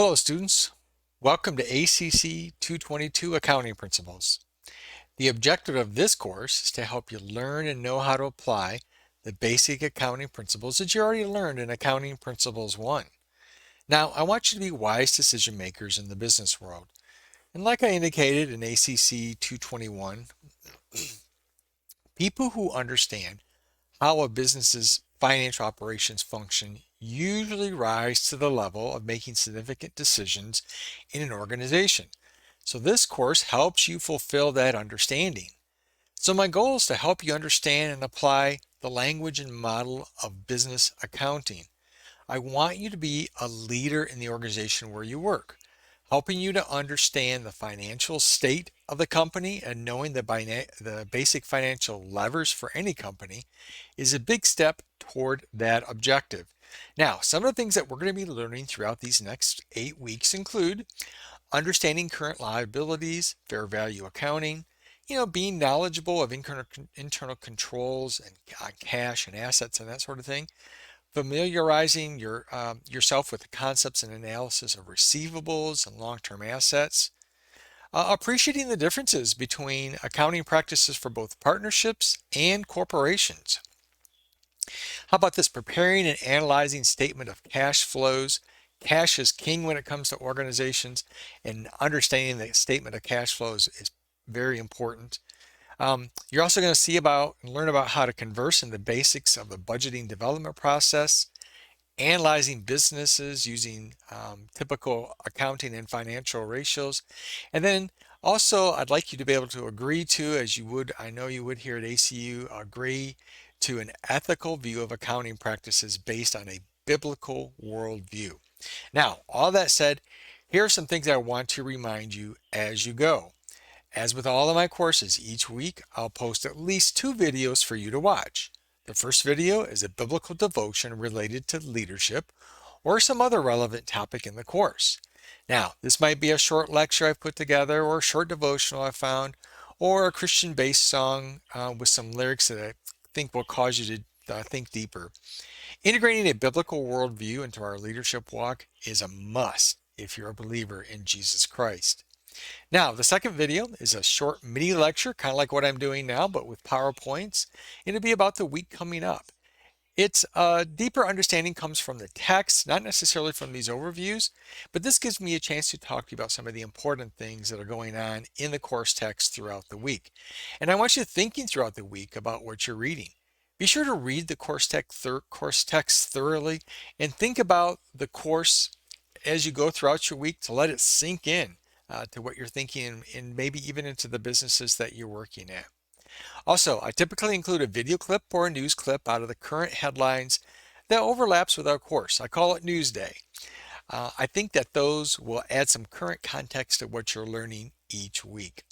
Hello students, welcome to acc222 Accounting Principles. The objective of this course is to help you learn and know how to apply the basic accounting principles that you already learned in Accounting Principles 1. Now, I want you to be wise decision makers in the business world. And like I indicated in ACC 221, people who understand how a business's financial operations function usually rise to the level of making significant decisions in an organization. So this course helps you fulfill that understanding. So my goal is to help you understand and apply the language and model of business accounting. I want you to be a leader in the organization where you work, helping you to understand the financial state of the company and knowing the basic financial levers for any company is a big step toward that objective. Now, some of the things that we're going to be learning throughout these next 8 weeks include understanding current liabilities, fair value accounting, being knowledgeable of internal controls and cash and assets and that sort of thing, familiarizing yourself with the concepts and analysis of receivables and long-term assets, appreciating the differences between accounting practices for both partnerships and corporations. How about this? Preparing and analyzing statement of cash flows. Cash is king when it comes to organizations, and understanding the statement of cash flows is very important. You're also going to see about and learn about how to converse in the basics of the budgeting development process, analyzing businesses using typical accounting and financial ratios. And then also, I'd like you to be able to agree to, as you would, I know you would here at ACU, agree to an ethical view of accounting practices based on a biblical worldview. Now, all that said, here are some things I want to remind you as you go. As with all of my courses, each week I'll post at least 2 videos for you to watch. The first video is a biblical devotion related to leadership or some other relevant topic in the course. Now, this might be a short lecture I've put together or a short devotional I found or a Christian-based song with some lyrics that I think will cause you to think deeper. Integrating a biblical worldview into our leadership walk is a must if you're a believer in Jesus Christ. Now, the second video is a short mini lecture, kind of like what I'm doing now, but with PowerPoints. It'll be about the week coming up. Its deeper understanding comes from the text, not necessarily from these overviews, but this gives me a chance to talk to you about some of the important things that are going on in the course text throughout the week. And I want you thinking throughout the week about what you're reading. Be sure to read the course text thoroughly and think about the course as you go throughout your week to let it sink in to what you're thinking and maybe even into the businesses that you're working at. Also, I typically include a video clip or a news clip out of the current headlines that overlaps with our course. I call it News Day. I think that those will add some current context to what you're learning each week.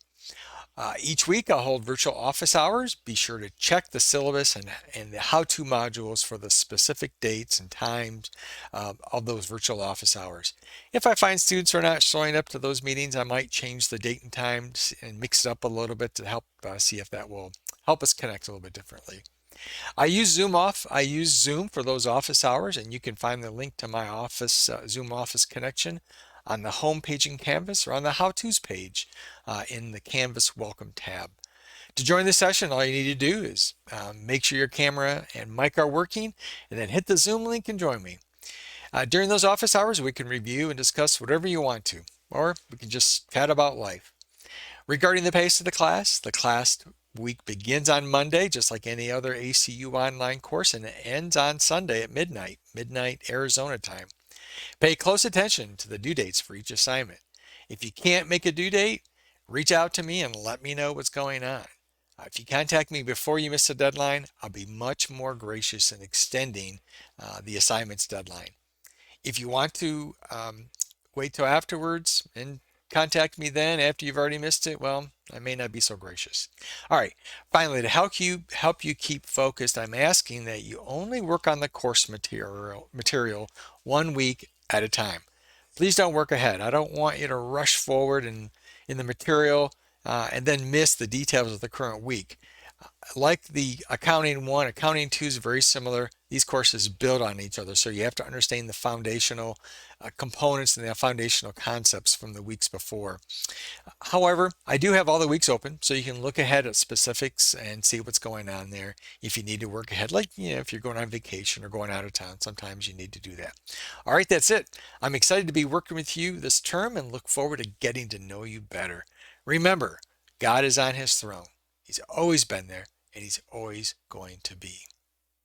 Each week I'll hold virtual office hours. Be sure to check the syllabus and the how-to modules for the specific dates and times of those virtual office hours. If I find students are not showing up to those meetings, I might change the date and time and mix it up a little bit to help see if that will help us connect a little bit differently. I use Zoom for those office hours, and you can find the link to my office Zoom office connection on the home page in Canvas or on the How-Tos page in the Canvas Welcome tab. To join the session, all you need to do is make sure your camera and mic are working, and then hit the Zoom link and join me. During those office hours, we can review and discuss whatever you want to, or we can just chat about life. Regarding the pace of the class week begins on Monday, just like any other ACU online course, and it ends on Sunday at midnight Arizona time. Pay close attention to the due dates for each assignment. If you can't make a due date, reach out to me and let me know what's going on. If you contact me before you miss the deadline, I'll be much more gracious in extending the assignment's deadline. If you want to wait till afterwards and contact me then after you've already missed it, well, I may not be so gracious. All right, finally, to help you keep focused, I'm asking that you only work on the course material 1 week at a time. Please don't work ahead. I don't want you to rush forward in the material and then miss the details of the current week. Like the accounting one, accounting two is very similar. These courses build on each other, so you have to understand the foundational components and the foundational concepts from the weeks before. However, I do have all the weeks open, so you can look ahead at specifics and see what's going on there. If you need to work ahead, like if you're going on vacation or going out of town, sometimes you need to do that. All right, that's it. I'm excited to be working with you this term and look forward to getting to know you better. Remember, God is on his throne. He's always been there, and he's always going to be.